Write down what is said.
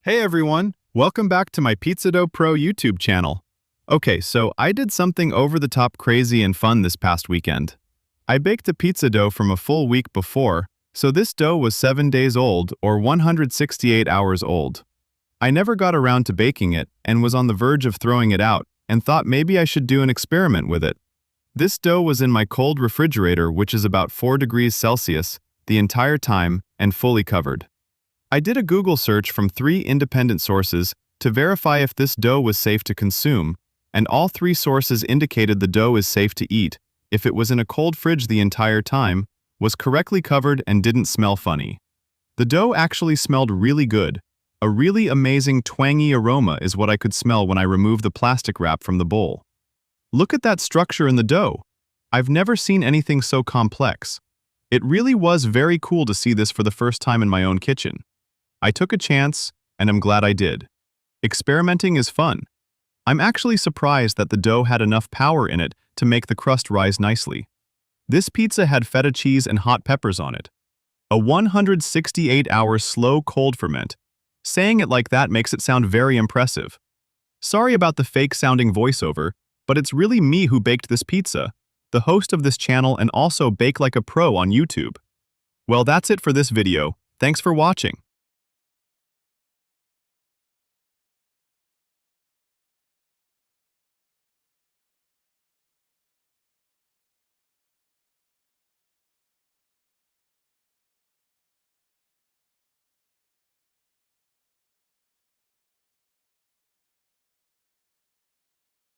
Hey everyone, welcome back to my Pizza Dough Pro YouTube channel. Okay, so I did something over-the-top crazy and fun this past weekend. I baked a pizza dough from a full week before, so this dough was 7 days old or 168 hours old. I never got around to baking it and was on the verge of throwing it out and thought maybe I should do an experiment with it. This dough was in my cold refrigerator, which is about 4 degrees Celsius, the entire time and fully covered. I did a Google search from 3 independent sources to verify if this dough was safe to consume, and all 3 sources indicated the dough is safe to eat if it was in a cold fridge the entire time, was correctly covered, and didn't smell funny. The dough actually smelled really good. A really amazing twangy aroma is what I could smell when I removed the plastic wrap from the bowl. Look at that structure in the dough. I've never seen anything so complex. It really was very cool to see this for the first time in my own kitchen. I took a chance, and I'm glad I did. Experimenting is fun. I'm actually surprised that the dough had enough power in it to make the crust rise nicely. This pizza had feta cheese and hot peppers on it. A 168-hour slow cold ferment. Saying it like that makes it sound very impressive. Sorry about the fake-sounding voiceover, but it's really me who baked this pizza, the host of this channel and also Bake Like a Pro on YouTube. Well, that's it for this video. Thanks for watching.